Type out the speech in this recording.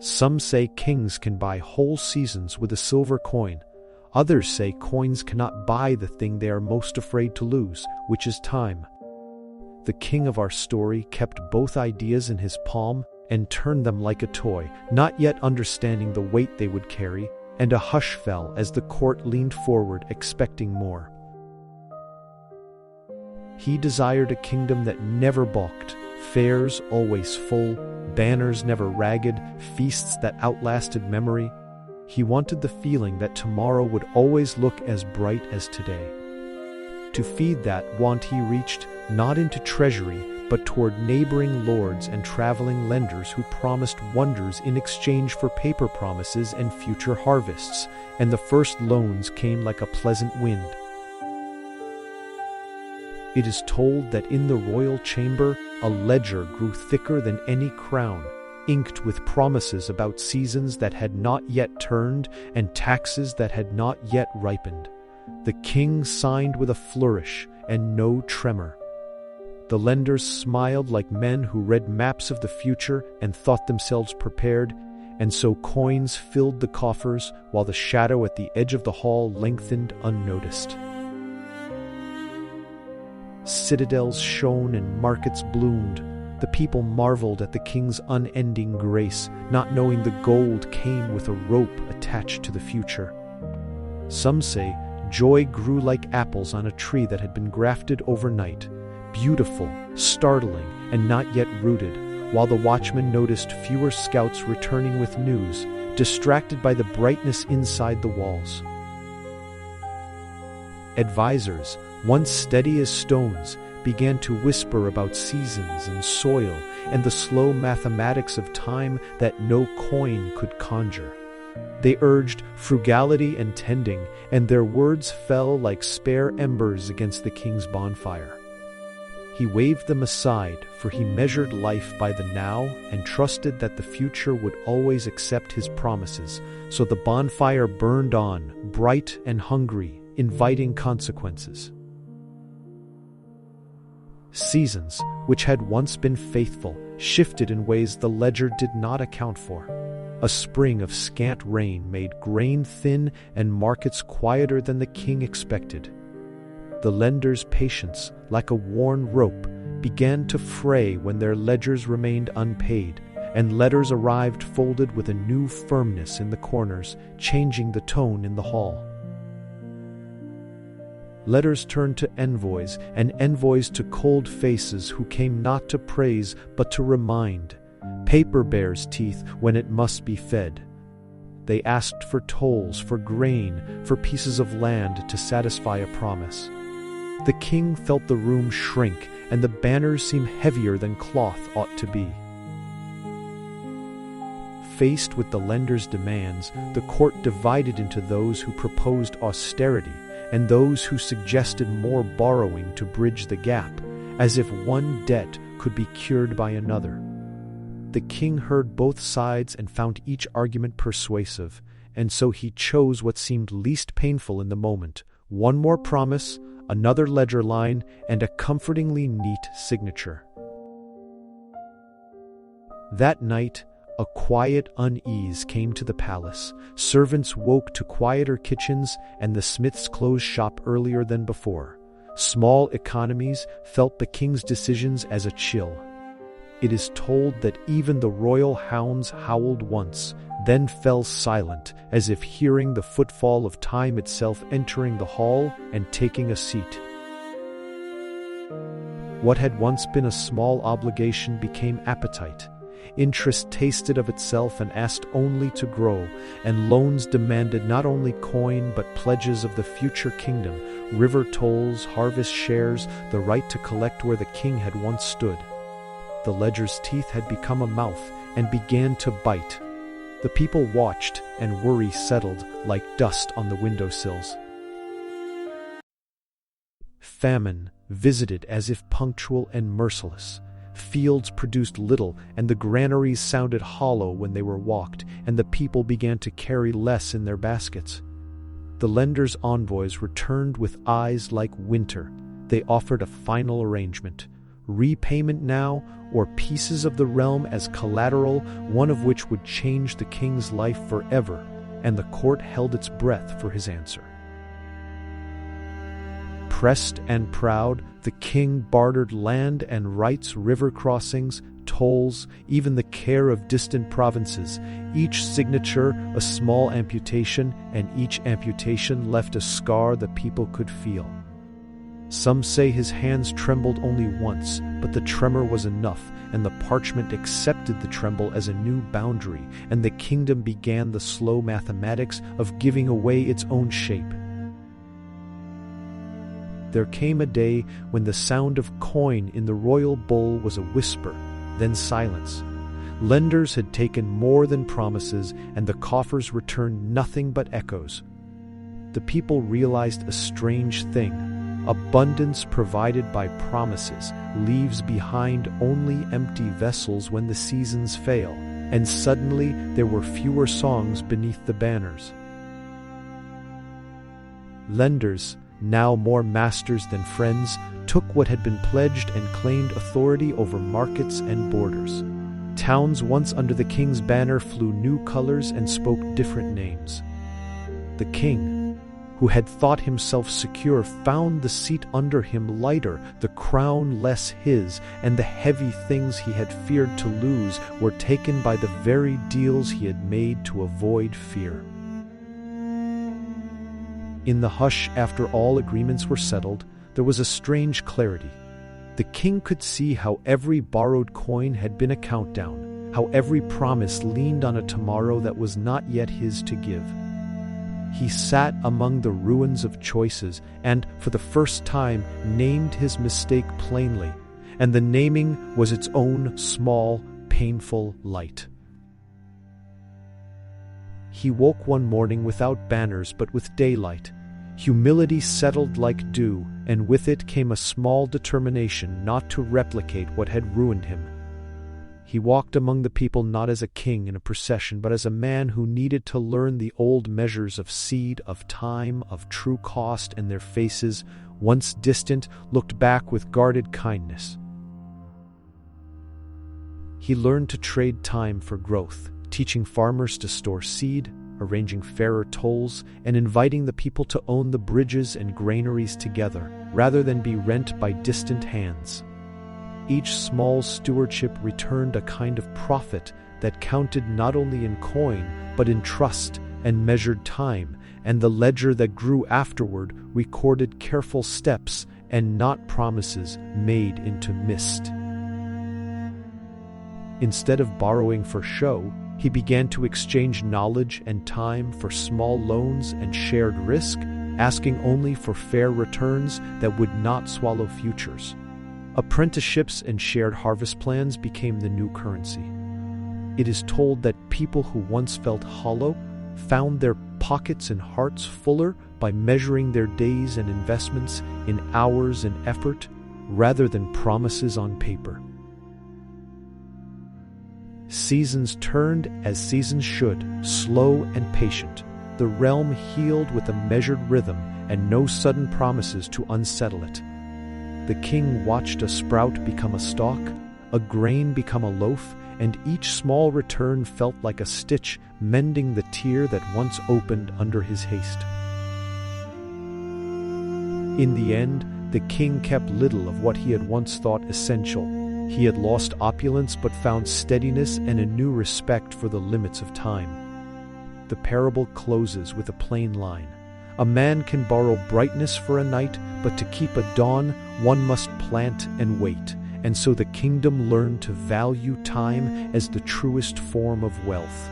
Some say kings can buy whole seasons with a silver coin. Others say coins cannot buy the thing they are most afraid to lose, which is time. The king of our story kept both ideas in his palm and turned them like a toy, not yet understanding the weight they would carry, and a hush fell as the court leaned forward, expecting more. He desired a kingdom that never balked, fairs always full, banners never ragged, feasts that outlasted memory. He wanted the feeling that tomorrow would always look as bright as today. To feed that want he reached, not into treasury, but toward neighboring lords and traveling lenders who promised wonders in exchange for paper promises and future harvests, and the first loans came like a pleasant wind. It is told that in the royal chamber, a ledger grew thicker than any crown, inked with promises about seasons that had not yet turned and taxes that had not yet ripened. The king signed with a flourish and no tremor. The lenders smiled like men who read maps of the future and thought themselves prepared, and so coins filled the coffers while the shadow at the edge of the hall lengthened unnoticed. Citadels shone and markets bloomed. The people marveled at the king's unending grace, not knowing the gold came with a rope attached to the future. Some say joy grew like apples on a tree that had been grafted overnight, beautiful, startling, and not yet rooted, while the watchman noticed fewer scouts returning with news, distracted by the brightness inside the walls. Advisors, once steady as stones, began to whisper about seasons and soil and the slow mathematics of time that no coin could conjure. They urged frugality and tending, and their words fell like spare embers against the king's bonfire. He waved them aside, for he measured life by the now and trusted that the future would always accept his promises, so the bonfire burned on, bright and hungry, inviting consequences. Seasons, which had once been faithful, shifted in ways the ledger did not account for. A spring of scant rain made grain thin and markets quieter than the king expected. The lenders' patience, like a worn rope, began to fray when their ledgers remained unpaid, and letters arrived folded with a new firmness in the corners, changing the tone in the hall. Letters turned to envoys, and envoys to cold faces who came not to praise but to remind. Paper bears teeth when it must be fed. They asked for tolls, for grain, for pieces of land to satisfy a promise. The king felt the room shrink, and the banners seem heavier than cloth ought to be. Faced with the lenders' demands, the court divided into those who proposed austerity and those who suggested more borrowing to bridge the gap, as if one debt could be cured by another. The king heard both sides and found each argument persuasive, and so he chose what seemed least painful in the moment: one more promise, another ledger line, and a comfortingly neat signature. That night, a quiet unease came to the palace. Servants woke to quieter kitchens, and the smiths closed shop earlier than before. Small economies felt the king's decisions as a chill. It is told that even the royal hounds howled once, then fell silent, as if hearing the footfall of time itself entering the hall and taking a seat. What had once been a small obligation became appetite. Interest tasted of itself and asked only to grow, and loans demanded not only coin but pledges of the future kingdom, river tolls, harvest shares, the right to collect where the king had once stood. The ledger's teeth had become a mouth and began to bite. The people watched, and worry settled like dust on the windowsills. Famine visited as if punctual and merciless. Fields produced little, and the granaries sounded hollow when they were walked, and the people began to carry less in their baskets. The lenders' envoys returned with eyes like winter. They offered a final arrangement: repayment now, or pieces of the realm as collateral, one of which would change the king's life forever, and the court held its breath for his answer. Pressed and proud, the king bartered land and rights, river crossings, tolls, even the care of distant provinces, each signature a small amputation, and each amputation left a scar the people could feel. Some say his hands trembled only once, but the tremor was enough, and the parchment accepted the tremble as a new boundary, and the kingdom began the slow mathematics of giving away its own shape. There came a day when the sound of coin in the royal bowl was a whisper, then silence. Lenders had taken more than promises, and the coffers returned nothing but echoes. The people realized a strange thing. Abundance provided by promises leaves behind only empty vessels when the seasons fail, and suddenly there were fewer songs beneath the banners. Lenders, now more masters than friends, took what had been pledged and claimed authority over markets and borders. Towns once under the king's banner flew new colors and spoke different names. The king, who had thought himself secure, found the seat under him lighter, the crown less his, and the heavy things he had feared to lose were taken by the very deals he had made to avoid fear. In the hush after all agreements were settled, there was a strange clarity. The king could see how every borrowed coin had been a countdown, how every promise leaned on a tomorrow that was not yet his to give. He sat among the ruins of choices and, for the first time, named his mistake plainly, and the naming was its own small, painful light. He woke one morning without banners but with daylight. Humility settled like dew, and with it came a small determination not to replicate what had ruined him. He walked among the people not as a king in a procession, but as a man who needed to learn the old measures of seed, of time, of true cost, and their faces, once distant, looked back with guarded kindness. He learned to trade time for growth, teaching farmers to store seed, arranging fairer tolls, and inviting the people to own the bridges and granaries together, rather than be rent by distant hands. Each small stewardship returned a kind of profit that counted not only in coin, but in trust and measured time, and the ledger that grew afterward recorded careful steps and not promises made into mist. Instead of borrowing for show, he began to exchange knowledge and time for small loans and shared risk, asking only for fair returns that would not swallow futures. Apprenticeships and shared harvest plans became the new currency. It is told that people who once felt hollow found their pockets and hearts fuller by measuring their days and investments in hours and effort rather than promises on paper. Seasons turned as seasons should, slow and patient. The realm healed with a measured rhythm and no sudden promises to unsettle it. The king watched a sprout become a stalk, a grain become a loaf, and each small return felt like a stitch mending the tear that once opened under his haste. In the end, the king kept little of what he had once thought essential. He had lost opulence but found steadiness and a new respect for the limits of time. The parable closes with a plain line. A man can borrow brightness for a night, but to keep a dawn, one must plant and wait. And so the kingdom learned to value time as the truest form of wealth.